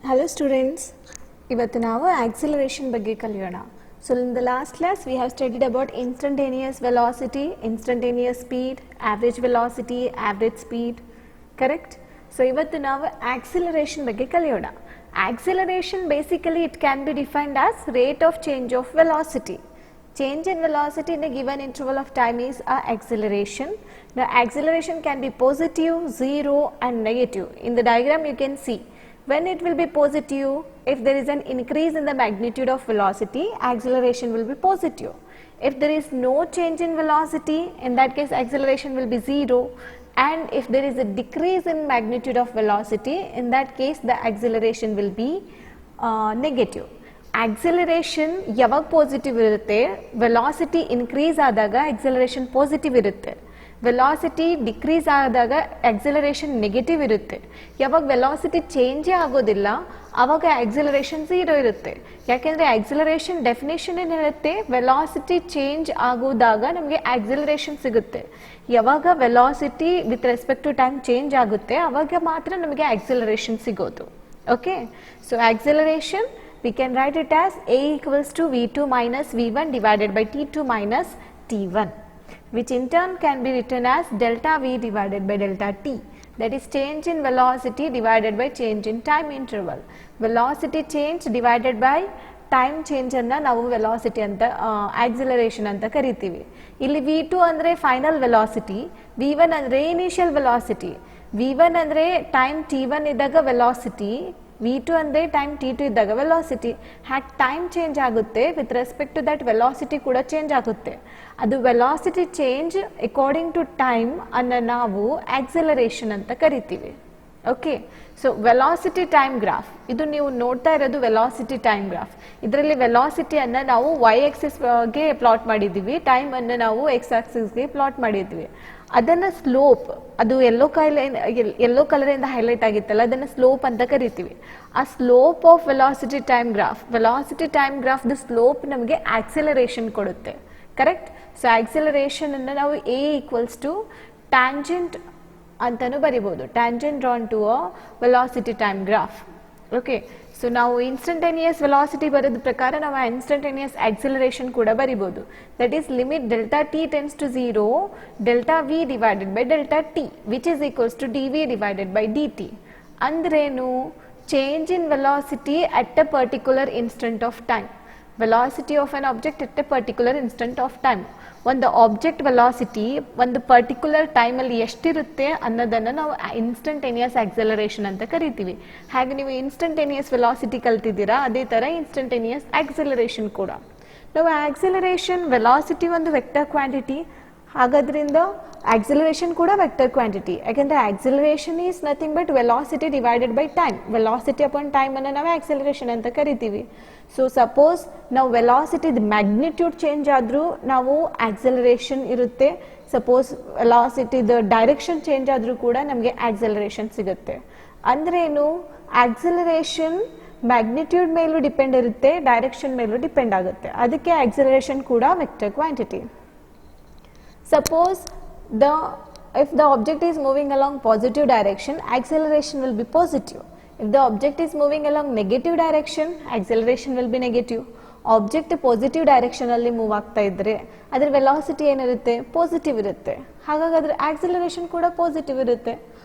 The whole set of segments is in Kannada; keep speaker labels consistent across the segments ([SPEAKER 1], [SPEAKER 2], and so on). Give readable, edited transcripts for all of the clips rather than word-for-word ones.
[SPEAKER 1] Hello students, ಇವತ್ತು ನಾವು acceleration ಬಗ್ಗೆ ಕಲಿಯೋಣ. So in the last class we have studied about instantaneous velocity, instantaneous speed, average velocity, average speed, correct? So ಇವತ್ತು ನಾವು acceleration ಬಗ್ಗೆ ಕಲಿಯೋಣ. Acceleration basically it can be defined as rate of change of velocity. Change in velocity in a given interval of time is a acceleration. The acceleration can be positive, zero and negative. In the diagram you can see when it will be positive, if there is an increase in the magnitude of velocity, acceleration will be positive. If there is no change in velocity, in that case acceleration will be zero, and if there is a decrease in magnitude of velocity, in that case the acceleration will be negative. Acceleration ಯಾವಾಗ ಪಾಸಿಟಿವ್ ಇರುತ್ತೆ, ವೆಲಾಸಿಟಿ ಇನ್ಕ್ರೀಸ್ ಆದಾಗ acceleration ಪಾಸಿಟಿವ್ ಇರುತ್ತೆ, ವೆಲಾಸಿಟಿ ಡಿಕ್ರೀಸ್ ಆದಾಗ acceleration ನೆಗೆಟಿವ್ ಇರುತ್ತೆ. ಯಾವಾಗ ವೆಲಾಸಿಟಿ ಚೇಂಜೇ ಆಗೋದಿಲ್ಲ ಆವಾಗ acceleration ಝೀರೋ ಇರುತ್ತೆ. ಯಾಕೆಂದರೆ acceleration ಡೆಫಿನೇಷನ್ ಏನು ಹೇಳುತ್ತೆ, ವೆಲಾಸಿಟಿ ಚೇಂಜ್ ಆಗೋದಾಗ ನಮಗೆ acceleration ಸಿಗುತ್ತೆ. ಯಾವಾಗ velocity with respect to time change ಆಗುತ್ತೆ ಆವಾಗ ಮಾತ್ರ ನಮಗೆ acceleration ಸಿಗೋದು. Okay, so acceleration we can write it as A equals to V2 minus V1 divided by T2 minus T1, which in turn can be written as delta V divided by delta T, that is change in velocity divided by change in time interval. Velocity change divided by time change ಅನ್ನು ನಾವು velocity ಅಂತ acceleration ಅಂತ ಕರಿತೀವಿ. ಇಲ್ಲಿ V2 ಅಂದರೆ ಫೈನಲ್ ವೆಲಾಸಿಟಿ, V1 ಅಂದರೆ ಇನಿಷಿಯಲ್ ವೆಲಾಸಿಟಿ. V1 ಅಂದರೆ ಟೈಮ್ T1 ಇದ್ದಾಗ ವೆಲಾಸಿಟಿ, V2 ಅಂದರೆ ಟೈಮ್ T2 ಇದ್ದಾಗ ವೆಲಾಸಿಟಿ. ಹ್ಯಾಕ್ ಟೈಮ್ ಚೇಂಜ್ ಆಗುತ್ತೆ with respect to that velocity ಕೂಡ ಚೇಂಜ್ ಆಗುತ್ತೆ. ಅದು velocity change according to time ಅನ್ನು ನಾವು ಆಕ್ಸಲರೇಷನ್ ಅಂತ ಕರಿತೀವಿ. Okay, so velocity time graph ಇದು ನೀವು ನೋಡ್ತಾ ಇರೋದು ವೆಲಾಸಿಟಿ ಟೈಮ್ ಗ್ರಾಫ್. ಇದರಲ್ಲಿ ವೆಲಾಸಿಟಿಯನ್ನು ನಾವು ವೈ ಆಕ್ಸಿಸ್ಗೆ ಪ್ಲಾಟ್ ಮಾಡಿದ್ದೀವಿ, ಟೈಮ್ ಅನ್ನು ನಾವು ಎಕ್ಸ್ ಆಕ್ಸಿಸ್ಗೆ ಪ್ಲಾಟ್ ಮಾಡಿದ್ವಿ. ಅದನ್ನು ಸ್ಲೋಪ್, ಅದು ಯೆಲ್ಲೋ ಕಲರಿಂದ ಹೈಲೈಟ್ ಆಗಿತ್ತಲ್ಲ, ಅದನ್ನು ಸ್ಲೋಪ್ ಅಂತ ಕರಿತೀವಿ. ಆ slope of velocity time graph, velocity time graph the slope ನಮಗೆ ಆಕ್ಸಲರೇಷನ್ ಕೊಡುತ್ತೆ. ಕರೆಕ್ಟ್? ಸೊ ಆಕ್ಸಲರೇಷನ್ ಅನ್ನು ನಾವು ಎ ಈಕ್ವಲ್ಸ್ ಟು ಟ್ಯಾಂಜೆಂಟ್ ಅಂತಾನು ಬರಿಬೋದು, tangent drawn to a velocity time graph. Okay, so ನಾವು ಇನ್ಸ್ಟಂಟೇನಿಯಸ್ ವೆಲಾಸಿಟಿ ಬರೋದ ಪ್ರಕಾರ ನಾವು ಇನ್ಸ್ಟಂಟೇನಿಯಸ್ ಆಕ್ಸಲರೇಷನ್ ಕೂಡ ಬರಿಬೋದು. That is limit delta t tends to zero delta v divided by delta t which is equals to d v divided by D T. ಅಂದ್ರೇನು? Change in velocity at a particular instant of time. Velocity of an object at A particular instant of time. ಒಂದು ಆಬ್ಜೆಕ್ಟ್ ವೆಲಾಸಿಟಿ ಒಂದು ಪರ್ಟಿಕ್ಯುಲರ್ ಟೈಮಲ್ಲಿ ಎಷ್ಟಿರುತ್ತೆ ಅನ್ನೋದನ್ನು ನಾವು ಇನ್ಸ್ಟಂಟೇನಿಯಸ್ ಆಕ್ಸಲರೇಷನ್ ಅಂತ ಕರಿತೀವಿ. ಹಾಗೆ ನೀವು ಇನ್ಸ್ಟಂಟೇನಿಯಸ್ ವೆಲಾಸಿಟಿ ಕಲ್ತಿದ್ದೀರಾ, ಅದೇ ಥರ ಇನ್ಸ್ಟಂಟೇನಿಯಸ್ ಆಕ್ಸಲರೇಷನ್ ಕೂಡ. ನಾವು ಆಕ್ಸಲರೇಷನ್, ವೆಲಾಸಿಟಿ ಒಂದು ವೆಕ್ಟರ್ ಕ್ವಾಂಟಿಟಿ, ಹಾಗಾದ್ರಿಂದ ಆಕ್ಸಲರೇಷನ್ ಕೂಡ ವೆಕ್ಟರ್ ಕ್ವಾಂಟಿಟಿ. ಯಾಕೆಂದರೆ acceleration is nothing but velocity divided by time. Velocity upon time ಅನ್ನು ನಾವು ಆಕ್ಸಲರೇಷನ್ ಅಂತ ಕರಿತೀವಿ. ಸೊ ಸಪೋಸ್ ನಾವು ವೆಲಾಸಿಟಿದ ಮ್ಯಾಗ್ನಿಟ್ಯೂಡ್ ಚೇಂಜ್ ಆದರೂ ನಾವು ಆಕ್ಸಲರೇಷನ್ ಇರುತ್ತೆ. ಸಪೋಸ್ ವೆಲಾಸಿಟಿದ ಡೈರೆಕ್ಷನ್ ಚೇಂಜ್ ಆದರೂ ಕೂಡ ನಮಗೆ ಆಕ್ಸಲರೇಷನ್ ಸಿಗುತ್ತೆ. ಅಂದ್ರೇನು? ಆಕ್ಸಲರೇಷನ್ ಮ್ಯಾಗ್ನಿಟ್ಯೂಡ್ ಮೇಲೂ ಡಿಪೆಂಡ್ ಇರುತ್ತೆ, ಡೈರೆಕ್ಷನ್ ಮೇಲೂ ಡಿಪೆಂಡ್ ಆಗುತ್ತೆ. ಅದಕ್ಕೆ ಆಕ್ಸಲರೇಷನ್ ಕೂಡ vector quantity. Suppose if the object is moving along positive direction, acceleration will be positive. If the object is moving along negative direction, acceleration will be negative. Object positive direction ಅಲ್ಲಿ ಮೂವ್ ಆಗ್ತಾ ಇದ್ರೆ ಅದರ ವೆಲಾಸಿಟಿ ಏನಿರುತ್ತೆ, ಪಾಸಿಟಿವ್ ಇರುತ್ತೆ. ಹಾಗಾಗಿ ಅದರ ಆಕ್ಸಲರೇಷನ್ ಕೂಡ ಪಾಸಿಟಿವ್ ಇರುತ್ತೆ.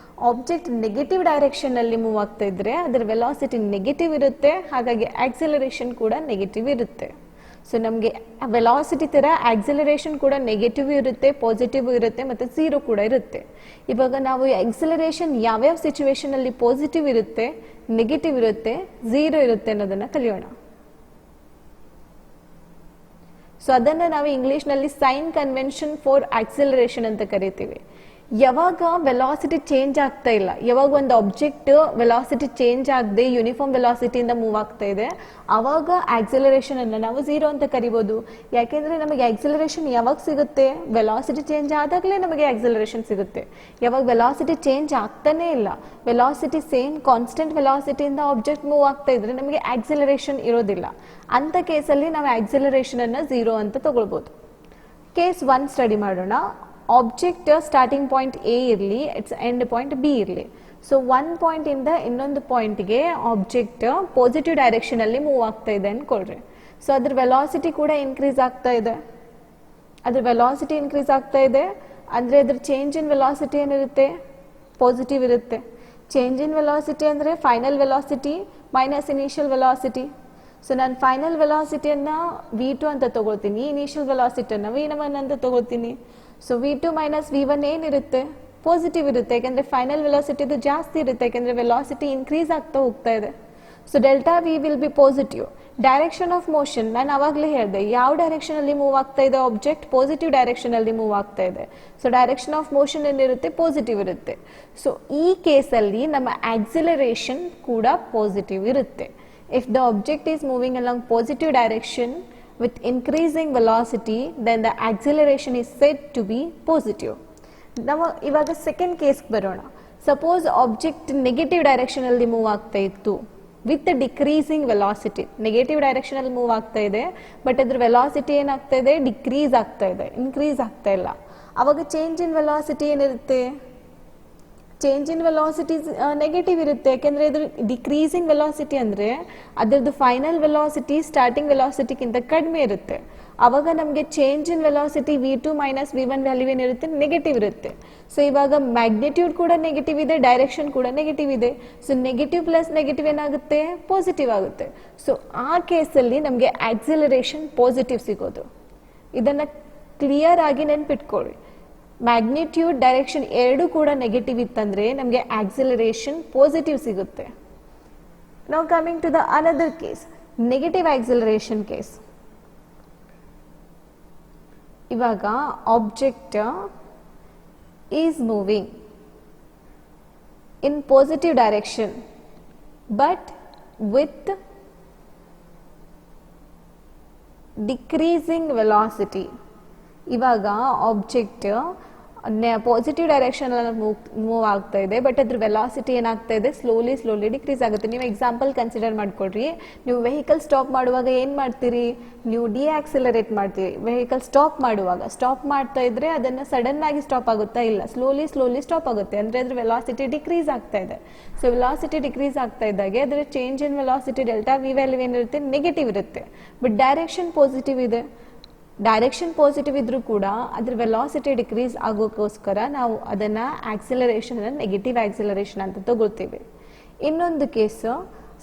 [SPEAKER 1] ಆಬ್ಜೆಕ್ಟ್ ನೆಗೆಟಿವ್ ಡೈರೆಕ್ಷನ್ ಅಲ್ಲಿ ಮೂವ್ ಆಗ್ತಾ ಇದ್ರೆ ಅದರ ವೆಲಾಸಿಟಿ ನೆಗೆಟಿವ್ ಇರುತ್ತೆ, ಹಾಗಾಗಿ ಆಕ್ಸಲರೇಷನ್ ಕೂಡ ನೆಗೆಟಿವ್ ಇರುತ್ತೆ. ಸೊ ನಮಗೆ ವೆಲಾಸಿಟಿ ಥರ ಆಕ್ಸಲರೇಷನ್ ಕೂಡ ನೆಗೆಟಿವ್ ಇರುತ್ತೆ, ಪಾಸಿಟಿವ್ ಇರುತ್ತೆ ಮತ್ತು ಝೀರೋ ಕೂಡ ಇರುತ್ತೆ. ಇವಾಗ ನಾವು ಆಕ್ಸಲರೇಷನ್ ಯಾವ್ಯಾವ ಸಿಚುವೇಶನಲ್ಲಿ ಪಾಸಿಟಿವ್ ಇರುತ್ತೆ, ನೆಗೆಟಿವ್ ಇರುತ್ತೆ, ಝೀರೋ ಇರುತ್ತೆ ಅನ್ನೋದನ್ನು ಕಲಿಯೋಣ. ಸೊ ಅದನ್ನು ನಾವು ಇಂಗ್ಲೀಷ್ನಲ್ಲಿ ಸೈನ್ ಕನ್ವೆನ್ಷನ್ ಫಾರ್ ಆಕ್ಸಲರೇಷನ್ ಅಂತ ಕರಿತೀವಿ. ಯಾವಾಗ ವೆಲಾಸಿಟಿ ಚೇಂಜ್ ಆಗ್ತಾ ಇಲ್ಲ, ಯಾವಾಗ ಒಂದು ಆಬ್ಜೆಕ್ಟ್ ವೆಲಾಸಿಟಿ ಚೇಂಜ್ ಆಗದೆ ಯೂನಿಫಾರ್ಮ್ ವೆಲಾಸಿಟಿಯಿಂದ ಮೂವ್ ಆಗ್ತಾ ಇದೆ ಆವಾಗ ಆಕ್ಸಲರೇಷನ್ ಅನ್ನು ನಾವು ಝೀರೋ ಅಂತ ಕರಿಬೋದು. ಯಾಕೆಂದರೆ ನಮಗೆ ಆಕ್ಸಲರೇಷನ್ ಯಾವಾಗ ಸಿಗುತ್ತೆ, ವೆಲಾಸಿಟಿ ಚೇಂಜ್ ಆದಾಗಲೇ ನಮಗೆ ಆಕ್ಸಲರೇಷನ್ ಸಿಗುತ್ತೆ. ಯಾವಾಗ ವೆಲಾಸಿಟಿ ಚೇಂಜ್ ಆಗ್ತಾನೇ ಇಲ್ಲ, ವೆಲಾಸಿಟಿ ಸೇಮ್ ಕಾನ್ಸ್ಟೆಂಟ್ ವೆಲಾಸಿಟಿಯಿಂದ ಆಬ್ಜೆಕ್ಟ್ ಮೂವ್ ಆಗ್ತಾ ಇದ್ರೆ ನಮಗೆ ಆಕ್ಸಲರೇಷನ್ ಇರೋದಿಲ್ಲ. ಅಂಥ ಕೇಸಲ್ಲಿ ನಾವು ಆಕ್ಸಲರೇಷನ್ ಅನ್ನು ಝೀರೋ ಅಂತ ತಗೊಳ್ಬೋದು. ಕೇಸ್ 1 ಸ್ಟಡಿ ಮಾಡೋಣ. ಆಬ್ಜೆಕ್ಟ್ ಸ್ಟಾರ್ಟಿಂಗ್ ಪಾಯಿಂಟ್ ಎ ಇರಲಿ, ಇಟ್ಸ್ ಎಂಡ್ ಪಾಯಿಂಟ್ ಬಿ ಇರಲಿ. ಸೊ ಒನ್ ಪಾಯಿಂಟಿಂದ ಇನ್ನೊಂದು ಪಾಯಿಂಟ್ಗೆ ಆಬ್ಜೆಕ್ಟ್ ಪಾಸಿಟಿವ್ ಡೈರೆಕ್ಷನಲ್ಲಿ ಮೂವ್ ಆಗ್ತಾ ಇದೆ ಅಂದ್ಕೊಳ್ರಿ. ಸೊ ಅದ್ರ ವೆಲಾಸಿಟಿ ಕೂಡ ಇನ್ಕ್ರೀಸ್ ಆಗ್ತಾ ಇದೆ. ಅದ್ರ ವೆಲಾಸಿಟಿ ಇನ್ಕ್ರೀಸ್ ಆಗ್ತಾ ಇದೆ ಅಂದರೆ ಅದ್ರ ಚೇಂಜ್ ಇನ್ ವೆಲಾಸಿಟಿ ಏನಿರುತ್ತೆ, ಪಾಸಿಟಿವ್ ಇರುತ್ತೆ. ಚೇಂಜ್ ಇನ್ ವೆಲಾಸಿಟಿ ಅಂದರೆ final velocity minus initial velocity. So ನಾನು ಫೈನಲ್ ವೆಲಾಸಿಟಿಯನ್ನು V2 ಅಂತ ತಗೊಳ್ತೀನಿ, ಇನಿಷಿಯಲ್ ವೆಲಾಸಿಟಿಯನ್ನು V1 ಅಂತ ತಗೊಳ್ತೀನಿ. ಸೊ V2 ಮೈನಸ್ V1 ಏನಿರುತ್ತೆ, ಪಾಸಿಟಿವ್ ಇರುತ್ತೆ. ಯಾಕೆಂದರೆ ಫೈನಲ್ ವೆಲಾಸಿಟಿದು ಜಾಸ್ತಿ ಇರುತ್ತೆ, ಯಾಕೆಂದರೆ ವೆಲಾಸಿಟಿ ಇನ್ಕ್ರೀಸ್ ಆಗ್ತಾ ಹೋಗ್ತಾ ಇದೆ. So delta V will be positive. Direction of motion ನಾನು ಆವಾಗಲೇ ಹೇಳಿದೆ, ಯಾವ ಡೈರೆಕ್ಷನಲ್ಲಿ ಮೂವ್ ಆಗ್ತಾ ಇದೆ ಆಬ್ಜೆಕ್ಟ್, ಪಾಸಿಟಿವ್ ಡೈರೆಕ್ಷನಲ್ಲಿ ಮೂವ್ ಆಗ್ತಾ ಇದೆ. ಸೊ ಡೈರೆಕ್ಷನ್ ಆಫ್ ಮೋಷನ್ ಏನಿರುತ್ತೆ, ಪಾಸಿಟಿವ್ ಇರುತ್ತೆ. ಸೊ ಈ ಕೇಸಲ್ಲಿ ನಮ್ಮ ಆಕ್ಸಿಲರೇಷನ್ ಕೂಡ ಪಾಸಿಟಿವ್ ಇರುತ್ತೆ. If the object is moving along positive direction with increasing velocity, then the acceleration is said to be positive. ನಾವು ಇವಾಗ ಸೆಕೆಂಡ್ ಕೇಸ್ಗೆ ಬರೋಣ. ಸಪೋಸ್ ಆಬ್ಜೆಕ್ಟ್ ನೆಗೆಟಿವ್ ಡೈರೆಕ್ಷನಲ್ಲಿ ಮೂವ್ ಆಗ್ತಾ ಇತ್ತು ವಿತ್ ಡಿಕ್ರೀಸಿಂಗ್ ವೆಲಾಸಿಟಿ. ನೆಗೆಟಿವ್ ಡೈರೆಕ್ಷನಲ್ಲಿ ಮೂವ್ ಆಗ್ತಾ ಇದೆ, ಬಟ್ ಅದ್ರ ವೆಲಾಸಿಟಿ ಏನಾಗ್ತಾ ಇದೆ, ಡಿಕ್ರೀಸ್ ಆಗ್ತಾ ಇದೆ, ಇನ್ಕ್ರೀಸ್ ಆಗ್ತಾ ಇಲ್ಲ. ಅವಾಗ ಚೇಂಜ್ ಇನ್ ವೆಲಾಸಿಟಿ ಏನಿರುತ್ತೆ, ಚೇಂಜ್ ಇನ್ ವೆಲಾಸಿಟಿ ನೆಗೆಟಿವ್ ಇರುತ್ತೆ. ಯಾಕೆಂದರೆ ಇದು ಡಿಕ್ರೀಸಿಂಗ್ ವೆಲಾಸಿಟಿ ಅಂದರೆ ಅದರದ್ದು ಫೈನಲ್ ವೆಲಾಸಿಟಿ ಸ್ಟಾರ್ಟಿಂಗ್ ವೆಲಾಸಿಟಿಗಿಂತ ಕಡಿಮೆ ಇರುತ್ತೆ. ಆವಾಗ ನಮಗೆ change in velocity V2 minus V1 value ಏನಿರುತ್ತೆ, ನೆಗೆಟಿವ್ ಇರುತ್ತೆ. ಸೊ ಇವಾಗ ಮ್ಯಾಗ್ನಿಟ್ಯೂಡ್ ಕೂಡ ನೆಗೆಟಿವ್ ಇದೆ, ಡೈರೆಕ್ಷನ್ ಕೂಡ ನೆಗೆಟಿವ್ ಇದೆ. ಸೊ ನೆಗೆಟಿವ್ ಪ್ಲಸ್ ನೆಗೆಟಿವ್ ಏನಾಗುತ್ತೆ, ಪಾಸಿಟಿವ್ ಆಗುತ್ತೆ. ಸೊ ಆ ಕೇಸಲ್ಲಿ ನಮಗೆ ಆಕ್ಸಿಲರೇಷನ್ ಪಾಸಿಟಿವ್ ಸಿಗೋದು. ಇದನ್ನು ಕ್ಲಿಯರ್ ಆಗಿ ನೆನ್ಪಿಟ್ಕೊಳ್ಳಿ. ಮ್ಯಾಗ್ನಿಟ್ಯೂಡ್ ಡೈರೆಕ್ಷನ್ ಎರಡೂ ಕೂಡ ನೆಗೆಟಿವ್ ಇತ್ತಂದರೆ ನಮಗೆ ಆಕ್ಸಿಲರೇಷನ್ ಪಾಸಿಟಿವ್ ಸಿಗುತ್ತೆ. ನಾವು coming to the another case, negative acceleration case. ಇವಾಗ object is moving in positive direction but with decreasing velocity. ಇವಾಗ ಆಬ್ಜೆಕ್ಟ್ ಪಾಸಿಟಿವ್ ಡೈರೆಕ್ಷನಲ್ಲಿ ಮೂವ್ ಆಗ್ತಾ ಇದೆ, ಬಟ್ ಅದ್ರ ವೆಲಾಸಿಟಿ ಏನಾಗ್ತಾ ಇದೆ, ಸ್ಲೋಲಿ ಡಿಕ್ರೀಸ್ ಆಗುತ್ತೆ. ನೀವು ಎಕ್ಸಾಂಪಲ್ ಕನ್ಸಿಡರ್ ಮಾಡ್ಕೊಡ್ರಿ. ನೀವು ವೆಹಿಕಲ್ ಸ್ಟಾಪ್ ಮಾಡುವಾಗ ಏನು ಮಾಡ್ತೀರಿ, ನೀವು ಡಿಆಕ್ಸಿಲರೇಟ್ ಮಾಡ್ತೀರಿ. ವೆಹಿಕಲ್ ಸ್ಟಾಪ್ ಮಾಡುವಾಗ ಸ್ಟಾಪ್ ಮಾಡ್ತಾ ಇದ್ರೆ ಅದನ್ನು ಸಡನ್ ಆಗಿ ಸ್ಟಾಪ್ ಆಗುತ್ತಾ, ಇಲ್ಲ, ಸ್ಲೋಲಿ ಸ್ಟಾಪ್ ಆಗುತ್ತೆ. ಅಂದರೆ ಅದ್ರ ವೆಲಾಸಿಟಿ ಡಿಕ್ರೀಸ್ ಆಗ್ತಾ ಇದೆ. ಸೊ ವೆಲಾಸಿಟಿ ಡಿಕ್ರೀಸ್ ಆಗ್ತಾ ಇದ್ದಾಗೆ ಅದರ change in velocity delta V value ಏನಿರುತ್ತೆ, ನೆಗೆಟಿವ್ ಇರುತ್ತೆ. ಬಟ್ ಡೈರೆಕ್ಷನ್ ಪಾಸಿಟಿವ್ ಇದೆ. ಡೈರೆಕ್ಷನ್ ಪಾಸಿಟಿವ್ ಇದ್ರೂ ಕೂಡ ಅದ್ರ ವೆಲಾಸಿಟಿ ಡಿಕ್ರೀಸ್ ಆಗೋಕ್ಕೋಸ್ಕರ ನಾವು ಅದನ್ನು ಆಕ್ಸಿಲರೇಷನ್ ನೆಗೆಟಿವ್ ಆಕ್ಸಿಲರೇಷನ್ ಅಂತ ತಗೊಳ್ತೀವಿ. ಇನ್ನೊಂದು case,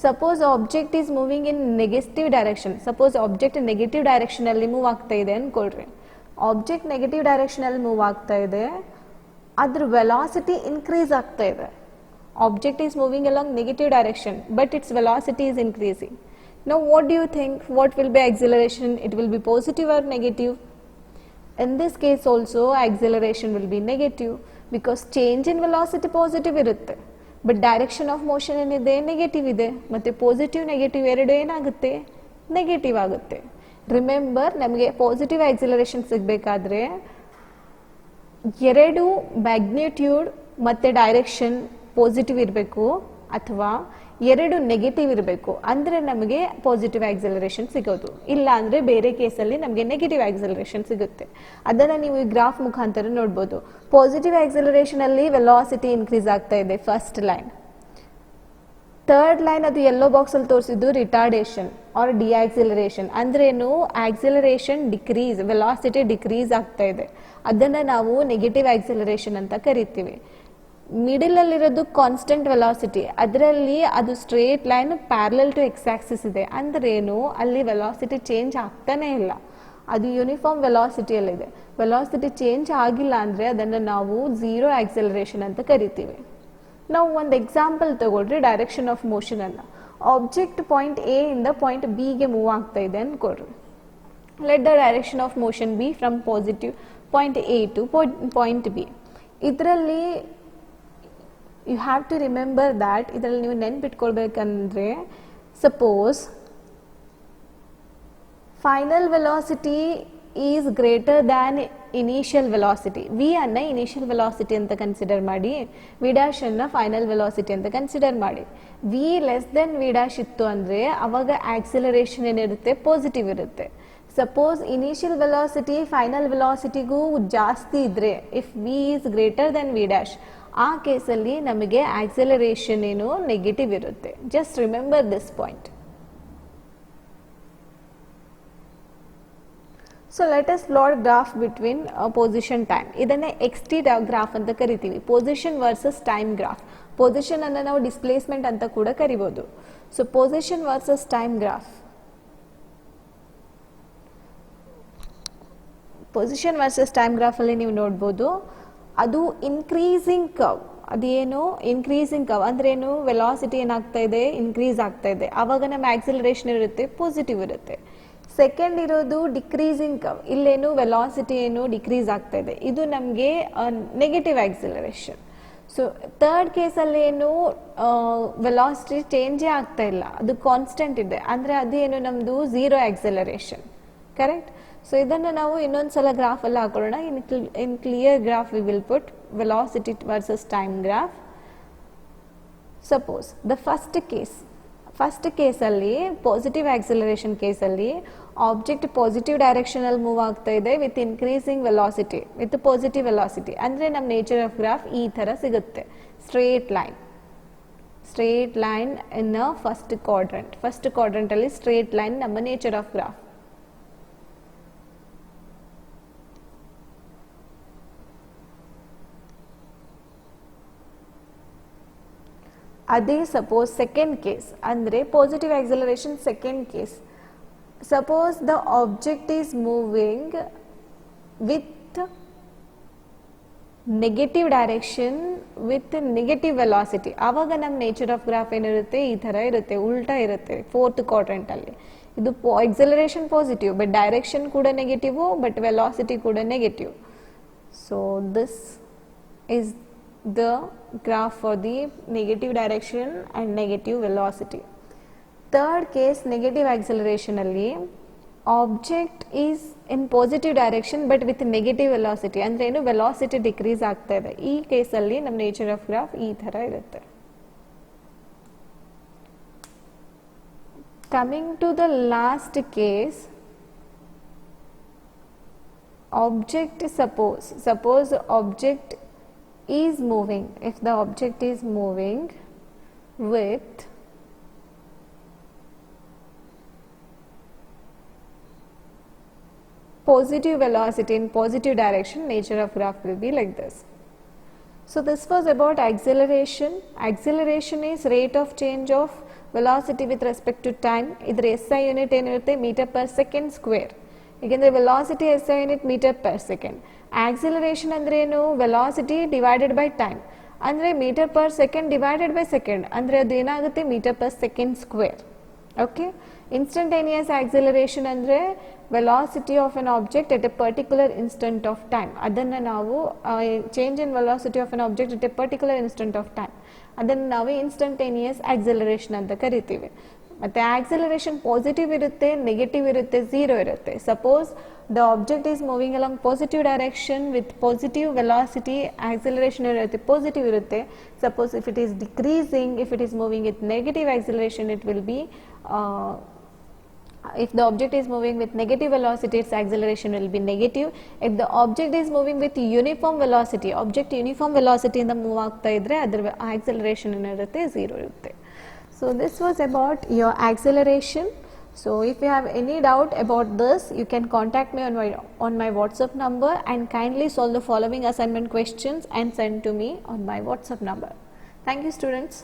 [SPEAKER 1] suppose object is moving in negative direction. Suppose object negative ಡೈರೆಕ್ಷನಲ್ಲಿ ಮೂವ್ ಆಗ್ತಾ ಇದೆ ಅಂದ್ಕೊಳ್ರಿ. ಆಬ್ಜೆಕ್ಟ್ ನೆಗೆಟಿವ್ ಡೈರೆಕ್ಷನಲ್ಲಿ ಮೂವ್ ಆಗ್ತಾ ಇದೆ, ಅದ್ರ ವೆಲಾಸಿಟಿ ಇನ್ಕ್ರೀಸ್ ಆಗ್ತಾ ಇದೆ. Object is moving along negative direction but it's velocity is increasing. Now what do you think, what will be acceleration? It will be positive or negative? In this case also acceleration will be negative because change in velocity positive irutte, but direction of motion enide negative ide, matte positive negative eradu enagutte, negative agutte. Remember, namage positive acceleration sigbekadre ಎರಡು ಮ್ಯಾಗ್ನಿಟ್ಯೂಡ್ ಮತ್ತು ಡೈರೆಕ್ಷನ್ ಪಾಸಿಟಿವ್ ಇರಬೇಕು ಅಥವಾ ಎರಡು ನೆಗೆಟಿವ್ ಇರಬೇಕು, ಅಂದರೆ ನಮಗೆ ಪಾಸಿಟಿವ್ ಆಕ್ಸಿಲರೇಷನ್ ಸಿಗೋದು. ಇಲ್ಲ ಅಂದರೆ ಬೇರೆ ಕೇಸಲ್ಲಿ ನಮಗೆ ನೆಗೆಟಿವ್ ಆಕ್ಸಿಲರೇಷನ್ ಸಿಗುತ್ತೆ. ಅದನ್ನು ನೀವು ಈ ಗ್ರಾಫ್ ಮುಖಾಂತರ ನೋಡ್ಬೋದು. ಪಾಸಿಟಿವ್ ಆಕ್ಸಿಲರೇಷನಲ್ಲಿ ವೆಲಾಸಿಟಿ ಇನ್ಕ್ರೀಸ್ ಆಗ್ತಾ ಇದೆ, ಫಸ್ಟ್ ಲೈನ್. ಥರ್ಡ್ ಲೈನ್ ಅದು ಯೆಲ್ಲೋ ಬಾಕ್ಸಲ್ಲಿ ತೋರಿಸಿದ್ದು ರಿಟಾರ್ಡೇಷನ್ ಆರ್ ಡಿಆಕ್ಸಿಲರೇಷನ್. ಅಂದ್ರೇನು, ಆಕ್ಸಿಲರೇಷನ್ ಡಿಕ್ರೀಸ್, ವೆಲಾಸಿಟಿ ಡಿಕ್ರೀಸ್ ಆಗ್ತಾ ಇದೆ. ಅದನ್ನು ನಾವು ನೆಗೆಟಿವ್ ಆಕ್ಸಿಲರೇಷನ್ ಅಂತ ಕರಿತೀವಿ. ಮಿಡಲಲ್ಲಿರೋದು ಕಾನ್ಸ್ಟೆಂಟ್ ವೆಲಾಸಿಟಿ, ಅದರಲ್ಲಿ ಅದು straight line parallel to x axis ಇದೆ. ಅಂದ್ರೇನು, ಅಲ್ಲಿ ವೆಲಾಸಿಟಿ ಚೇಂಜ್ ಆಗ್ತಾನೇ ಇಲ್ಲ, ಅದು ಯೂನಿಫಾರ್ಮ್ ವೆಲಾಸಿಟಿಯಲ್ಲಿದೆ. ವೆಲಾಸಿಟಿ ಚೇಂಜ್ ಆಗಿಲ್ಲ ಅಂದರೆ ಅದನ್ನು ನಾವು ಝೀರೋ ಆಕ್ಸಿಲರೇಷನ್ ಅಂತ ಕರಿತೀವಿ. ನಾವು ಒಂದು ಎಕ್ಸಾಂಪಲ್ ತಗೊಳ್ರಿ ಡೈರೆಕ್ಷನ್ ಆಫ್ ಮೋಷನನ್ನು. ಆಬ್ಜೆಕ್ಟ್ ಪಾಯಿಂಟ್ ಎ ಇಂದ ಪಾಯಿಂಟ್ ಬಿಗೆ ಮೂವ್ ಆಗ್ತಾ ಇದೆ ಅಂದ್ಕೊಳ್ರಿ. Let the direction of motion be from positive point a to point b. ಇದರಲ್ಲಿ you have to remember that, ಇದರಲ್ಲಿ ನೀವು ನೆನ್ಪಿಟ್ಕೊಳ್ಬೇಕಂದ್ರೆ, suppose final velocity is greater than initial velocity. V ಅನ್ನು ಇನಿಷಿಯಲ್ ವೆಲಾಸಿಟಿ ಅಂತ ಕನ್ಸಿಡರ್ ಮಾಡಿ, ವಿ ಡ್ಯಾಶ್ ಅನ್ನು ಫೈನಲ್ ವೆಲಾಸಿಟಿ ಅಂತ ಕನ್ಸಿಡರ್ ಮಾಡಿ. V less then v dash ಇತ್ತು ಅಂದರೆ ಅವಾಗ ಆಕ್ಸಿಲರೇಷನ್ ಏನಿರುತ್ತೆ, ಪಾಸಿಟಿವ್ ಇರುತ್ತೆ. ಸಪೋಸ್ ಇನಿಷಿಯಲ್ ವೆಲಾಸಿಟಿ ಫೈನಲ್ ವೆಲಾಸಿಟಿಗೂ ಜಾಸ್ತಿ ಇದ್ದರೆ, if v is greater then v dash, ಆ ಕೇಸಲ್ಲಿ ನಮಗೆ ಆಕ್ಸೆಲರೇಷನ್ ಏನು ನೆಗೆಟಿವ್ ಇರುತ್ತೆ. Just remember this point. So let us plot graph between position time. ಇದನ್ನೇ XT ಗ್ರಾಫ್ ಅಂತ ಕರಿತೀವಿ. Position versus time graph. Position ಅನ್ನು ನಾವು ಡಿಸ್ಪ್ಲೇಸ್ಮೆಂಟ್ ಅಂತ ಕೂಡ ಕರಿಬಹುದು. So position versus time graph. Position versus time ಗ್ರಾಫಲ್ಲಿ ನೀವು ನೋಡ್ಬೋದು, ಅದು ಇನ್ಕ್ರೀಸಿಂಗ್ ಕರ್ವ್. ಅದೇನು ಇನ್ಕ್ರೀಸಿಂಗ್ ಕರ್ವ್ ಅಂದ್ರೆ ಏನು, ವೆಲಾಸಿಟಿ ಏನಾಗ್ತಾ ಇದೆ, ಇನ್ಕ್ರೀಸ್ ಆಗ್ತಾ ಇದೆ. ಆವಾಗ ನಮ್ಮ ಆಕ್ಸಿಲರೇಷನ್ ಇರುತ್ತೆ ಪಾಸಿಟಿವ್ ಇರುತ್ತೆ. ಸೆಕೆಂಡ್ ಇರೋದು ಡಿಕ್ರೀಸಿಂಗ್ ಕರ್ವ್. ಇಲ್ಲೇನು ವೆಲಾಸಿಟಿ ಏನು ಡಿಕ್ರೀಸ್ ಆಗ್ತಾ ಇದೆ, ಇದು ನಮಗೆ ನೆಗೆಟಿವ್ ಆಕ್ಸಿಲರೇಷನ್. ಸೊ ಥರ್ಡ್ ಕೇಸಲ್ಲಿ ಏನು ವೆಲಾಸಿಟಿ ಚೇಂಜೇ ಆಗ್ತಾ ಇಲ್ಲ, ಅದು ಕಾನ್ಸ್ಟೆಂಟ್ ಇದೆ, ಅಂದರೆ ಅದು ಏನು ನಮ್ಮದು ಝೀರೋ ಆಕ್ಸಿಲರೇಷನ್. ಕರೆಕ್ಟ್. ಸೊ ಇದನ್ನು ನಾವು ಇನ್ನೊಂದ್ಸಲ ಗ್ರಾಫ್ ಅಲ್ಲಿ ಹಾಕೊಳ್ಳೋಣ. In clear graph we will put velocity versus time graph. Suppose the first ಕೇಸಲ್ಲಿ ಪಾಸಿಟಿವ್ ಆಕ್ಸಿಲರೇಷನ್ ಕೇಸಲ್ಲಿ ಆಬ್ಜೆಕ್ಟ್ ಪಾಸಿಟಿವ್ ಡೈರೆಕ್ಷನ್ ಅಲ್ಲಿ ಮೂವ್ ಆಗ್ತಾ ಇದೆ with increasing velocity, with positive velocity. ಅಂದ್ರೆ ನಮ್ಮ ನೇಚರ್ ಆಫ್ ಗ್ರಾಫ್ ಈ ತರ ಸಿಗುತ್ತೆ, straight line in first quadrant ಅಲ್ಲಿ ಸ್ಟ್ರೇಟ್ ಲೈನ್ ನಮ್ಮ ನೇಚರ್ ಆಫ್ ಗ್ರಾಫ್. ಅದೇ ಸಪೋಸ್ ಸೆಕೆಂಡ್ ಕೇಸ್ ಅಂದರೆ positive acceleration second case. Suppose the object is moving with negative direction with negative velocity. ಆವಾಗ ನಮ್ಮ ನೇಚರ್ ಆಫ್ ಗ್ರಾಫ್ ಏನಿರುತ್ತೆ ಈ ಥರ ಇರುತ್ತೆ, ಉಲ್ಟಾ ಇರುತ್ತೆ ಫೋರ್ತ್ ಕ್ವಾಡ್ರೆಂಟ್ ಅಲ್ಲಿ. ಇದು ಆಕ್ಸಿಲರೇಷನ್ ಪಾಸಿಟಿವ್ ಬಟ್ ಡೈರೆಕ್ಷನ್ ಕೂಡ ನೆಗೆಟಿವ್ ಬಟ್ ವೆಲಾಸಿಟಿ ಕೂಡ negative. So this is the graph for the negative direction and negative velocity. Third case negative acceleration alli object is in positive direction but with negative velocity, ಅಂದ್ರೆ ಏನು velocity decrease ಆಗ್ತಾ ಇದೆ. ಈ ಕೇಸ್ ಅಲ್ಲಿ ನಮ್ಮ ನೇಚರ್ ಆಫ್ ಗ್ರಾಫ್ ಈ ತರ ಇರುತ್ತೆ. Coming to the last case, object suppose object is moving. If the object is moving with positive velocity in positive direction, nature of graph will be like this. So this was about acceleration. Acceleration is rate of change of velocity with respect to time. ಇದರ SI ಯೂನಿಟ್ ಏನಿರುತ್ತೆ ಮೀಟರ್ ಪರ್ ಸೆಕೆಂಡ್ ಸ್ಕ್ವೇರ್. ಏಕೆಂದರೆ velocity SI unit metre per second. Acceleration ಅಂದ್ರೆ ಏನು, ವೆಲಾಸಿಟಿ ಡಿವೈಡೆಡ್ ಬೈ ಟೈಮ್, ಅಂದರೆ metre per second divided by second, ಅಂದರೆ ಅದು ಏನಾಗುತ್ತೆ metre per second square. Okay. Instantaneous acceleration ಅಂದರೆ velocity of an object at a particular instant of time. ಅದನ್ನು ನಾವು change in velocity of an object at a particular instant of time, ಅದನ್ನು ನಾವು ಇನ್ಸ್ಟಂಟೇನಿಯಸ್ ಆಕ್ಸಿಲರೇಷನ್ ಅಂತ ಕರಿತೀವಿ. ಮತ್ತು ಆಕ್ಸಿಲರೇಷನ್ ಪಾಸಿಟಿವ್ ಇರುತ್ತೆ, ನೆಗೆಟಿವ್ ಇರುತ್ತೆ, ಝೀರೋ ಇರುತ್ತೆ. Suppose the object is moving along positive direction with positive velocity, acceleration ಇರುತ್ತೆ ಪಾಸಿಟಿವ್ ಇರುತ್ತೆ. Suppose if it is decreasing, if it is moving with negative acceleration, it will be if the object is moving with negative velocity, its acceleration will be negative. If the object is moving with uniform velocity, object uniform velocity ಇಂದ ಮೂವ್ ಆಗ್ತಾ ಇದ್ರೆ ಅದರ acceleration ಏನಿರುತ್ತೆ ಝೀರೋ ಇರುತ್ತೆ. So this was about your acceleration. So if you have any doubt about this, you can contact me on my WhatsApp number and kindly solve the following assignment questions and send to me on my WhatsApp number. Thank you, students.